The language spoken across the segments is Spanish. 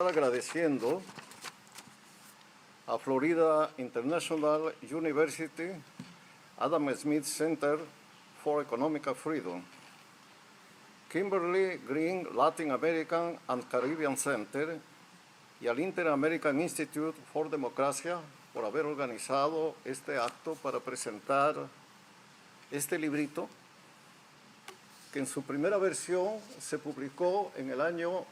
Agradeciendo a Florida International University, Adam Smith Center for Economic Freedom, Kimberly Green Latin American and Caribbean Center y al Inter-American Institute for Democracia por haber organizado este acto para presentar este librito que en su primera versión se publicó en el año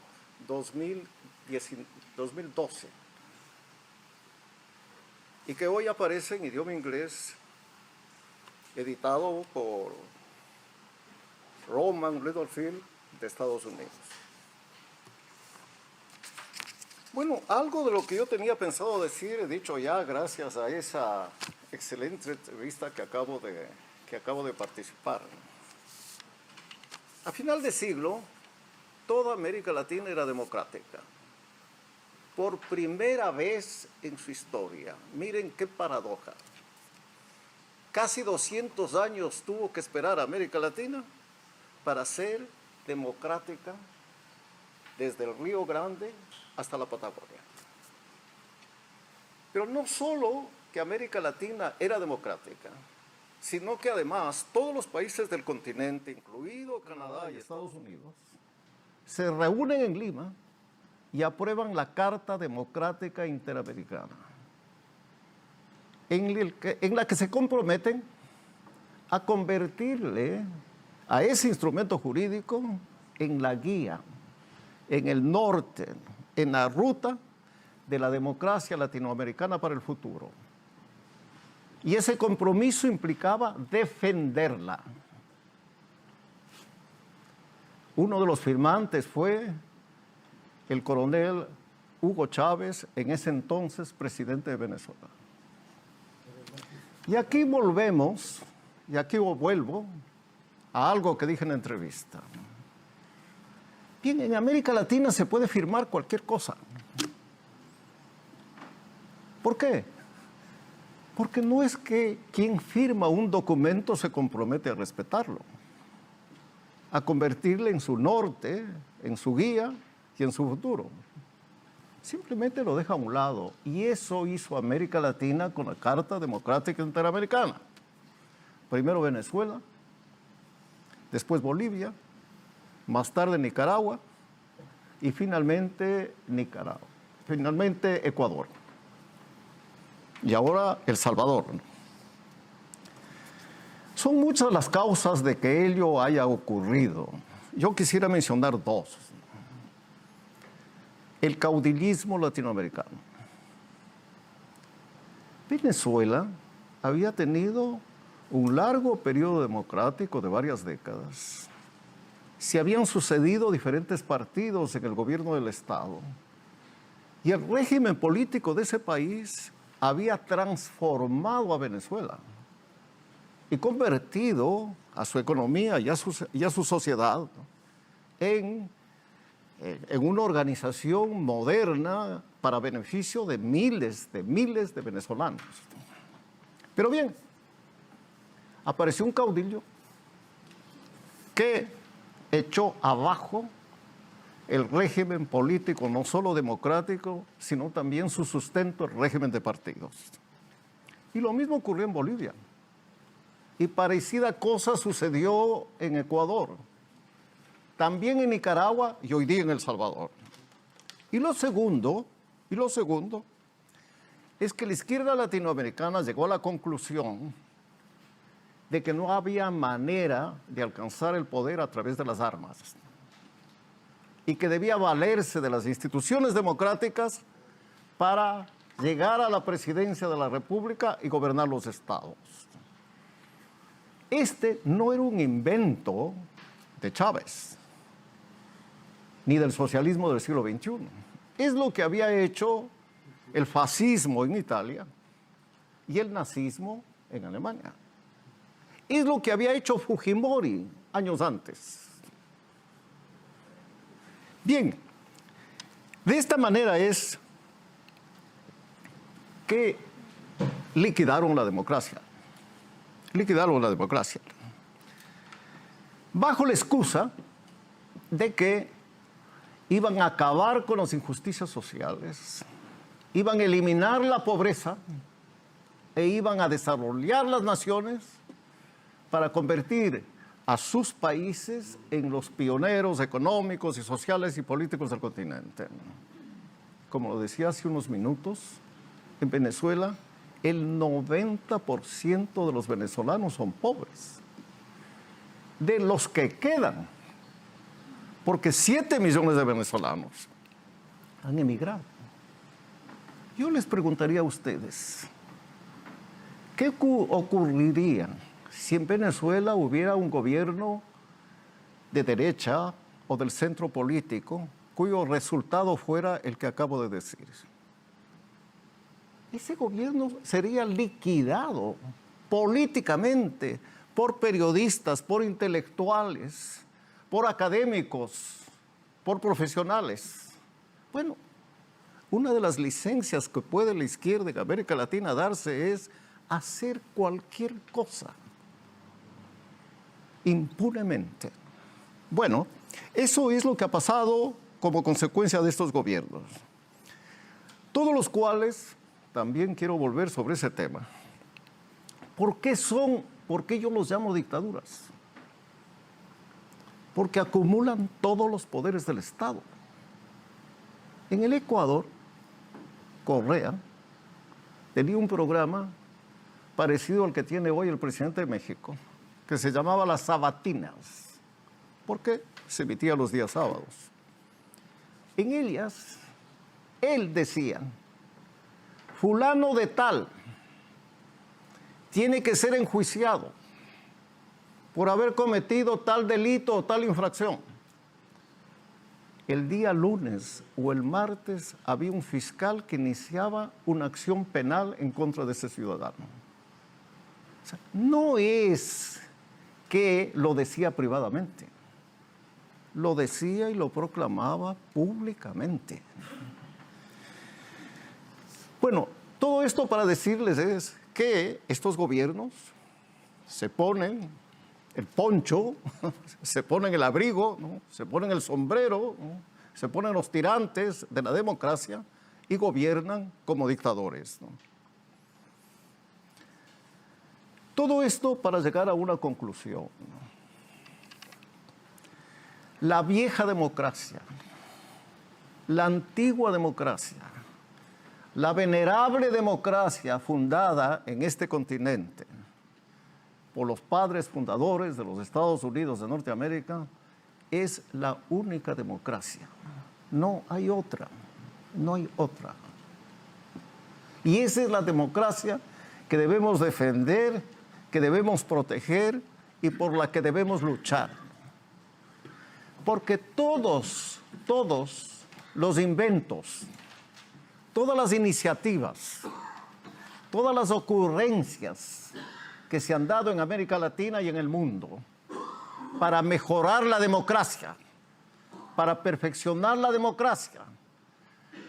2012 y que hoy aparece en idioma inglés, editado por Rowman Littlefield de Estados Unidos. Bueno, algo de lo que yo tenía pensado decir he dicho ya gracias a esa excelente entrevista que acabo de participar. A final de siglo, toda América Latina era democrática. Por primera vez en su historia. Miren qué paradoja. Casi 200 años tuvo que esperar a América Latina para ser democrática desde el Río Grande hasta la Patagonia. Pero no solo que América Latina era democrática, sino que además todos los países del continente, incluido Canadá y Estados Unidos, se reúnen en Lima y aprueban la Carta Democrática Interamericana, en la que se comprometen a convertirle a ese instrumento jurídico en la guía, en el norte, en la ruta de la democracia latinoamericana para el futuro. Y ese compromiso implicaba defenderla. Uno de los firmantes fue el coronel Hugo Chávez, en ese entonces presidente de Venezuela. Y aquí vuelvo a algo que dije en la entrevista. Bien, en América Latina se puede firmar cualquier cosa. ¿Por qué? Porque no es que quien firma un documento se compromete a respetarlo, a convertirle en su norte, en su guía y en su futuro. Simplemente lo deja a un lado. Y eso hizo América Latina con la Carta Democrática Interamericana. Primero Venezuela, después Bolivia, más tarde Nicaragua y finalmente Ecuador. Y ahora El Salvador. Son muchas las causas de que ello haya ocurrido. Yo quisiera mencionar dos. El caudillismo latinoamericano. Venezuela había tenido un largo periodo democrático de varias décadas. Se habían sucedido diferentes partidos en el gobierno del Estado. Y el régimen político de ese país había transformado a Venezuela y convertido a su economía y a su sociedad en una organización moderna para beneficio de miles de venezolanos. Pero bien, apareció un caudillo que echó abajo el régimen político, no solo democrático, sino también su sustento, el régimen de partidos. Y lo mismo ocurrió en Bolivia. Y parecida cosa sucedió en Ecuador, también en Nicaragua y hoy día en El Salvador. Y lo segundo es que la izquierda latinoamericana llegó a la conclusión de que no había manera de alcanzar el poder a través de las armas y que debía valerse de las instituciones democráticas para llegar a la presidencia de la República y gobernar los estados. Este no era un invento de Chávez, ni del socialismo del siglo XXI. Es lo que había hecho el fascismo en Italia y el nazismo en Alemania. Es lo que había hecho Fujimori años antes. Bien, de esta manera es que liquidaron la democracia. Bajo la excusa de que iban a acabar con las injusticias sociales, iban a eliminar la pobreza e iban a desarrollar las naciones para convertir a sus países en los pioneros económicos y sociales y políticos del continente. Como lo decía hace unos minutos, en Venezuela el 90% de los venezolanos son pobres. De los que quedan, porque 7 millones de venezolanos han emigrado. Yo les preguntaría a ustedes, ¿qué ocurriría si en Venezuela hubiera un gobierno de derecha o del centro político cuyo resultado fuera el que acabo de decir? Ese gobierno sería liquidado políticamente por periodistas, por intelectuales, por académicos, por profesionales. Bueno, una de las licencias que puede la izquierda en América Latina darse es hacer cualquier cosa impunemente. Bueno, eso es lo que ha pasado como consecuencia de estos gobiernos, todos los cuales, también quiero volver sobre ese tema. ¿Por qué yo los llamo dictaduras? Porque acumulan todos los poderes del Estado. En el Ecuador, Correa tenía un programa parecido al que tiene hoy el presidente de México, que se llamaba Las Sabatinas, porque se emitía los días sábados. En ellas, él decía, fulano de tal tiene que ser enjuiciado por haber cometido tal delito o tal infracción. El día lunes o el martes había un fiscal que iniciaba una acción penal en contra de ese ciudadano. O sea, no es que lo decía privadamente, lo decía y lo proclamaba públicamente. Bueno, todo esto para decirles es que estos gobiernos se ponen el poncho, se ponen el abrigo, ¿no? Se ponen el sombrero, ¿no? Se ponen los tirantes de la democracia y gobiernan como dictadores, ¿no? Todo esto para llegar a una conclusión, ¿no? La vieja democracia, la antigua democracia, la venerable democracia fundada en este continente por los padres fundadores de los Estados Unidos de Norteamérica, es la única democracia. No hay otra, no hay otra. Y esa es la democracia que debemos defender, que debemos proteger y por la que debemos luchar. Porque todos los inventos, todas las iniciativas, todas las ocurrencias que se han dado en América Latina y en el mundo para mejorar la democracia, para perfeccionar la democracia,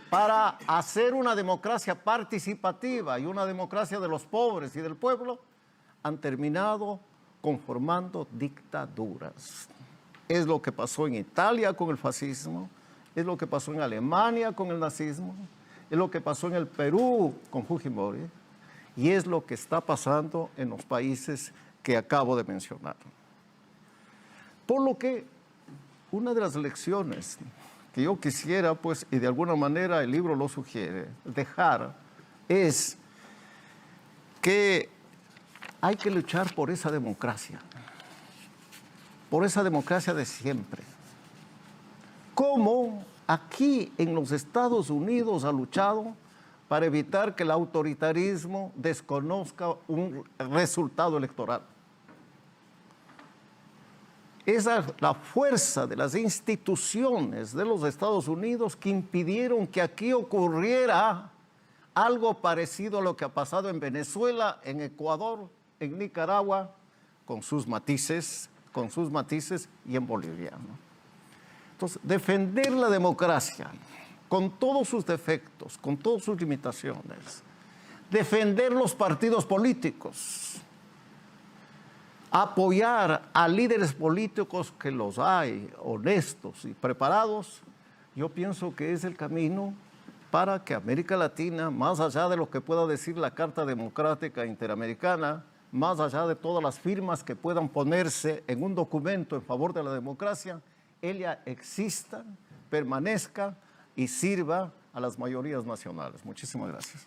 para hacer una democracia participativa y una democracia de los pobres y del pueblo, han terminado conformando dictaduras. Es lo que pasó en Italia con el fascismo, es lo que pasó en Alemania con el nazismo, es lo que pasó en el Perú con Fujimori y es lo que está pasando en los países que acabo de mencionar. Por lo que una de las lecciones que yo quisiera, pues, y de alguna manera el libro lo sugiere, dejar, es que hay que luchar por esa democracia de siempre. Como aquí en los Estados Unidos ha luchado para evitar que el autoritarismo desconozca un resultado electoral. Esa es la fuerza de las instituciones de los Estados Unidos que impidieron que aquí ocurriera algo parecido a lo que ha pasado en Venezuela, en Ecuador, en Nicaragua, con sus matices y en Bolivia, ¿no? Entonces, defender la democracia con todos sus defectos, con todas sus limitaciones, defender los partidos políticos, apoyar a líderes políticos que los hay, honestos y preparados, Yo pienso que es el camino para que América Latina, más allá de lo que pueda decir la Carta Democrática Interamericana, más allá de todas las firmas que puedan ponerse en un documento en favor de la democracia, ella exista, permanezca y sirva a las mayorías nacionales. Muchísimas gracias.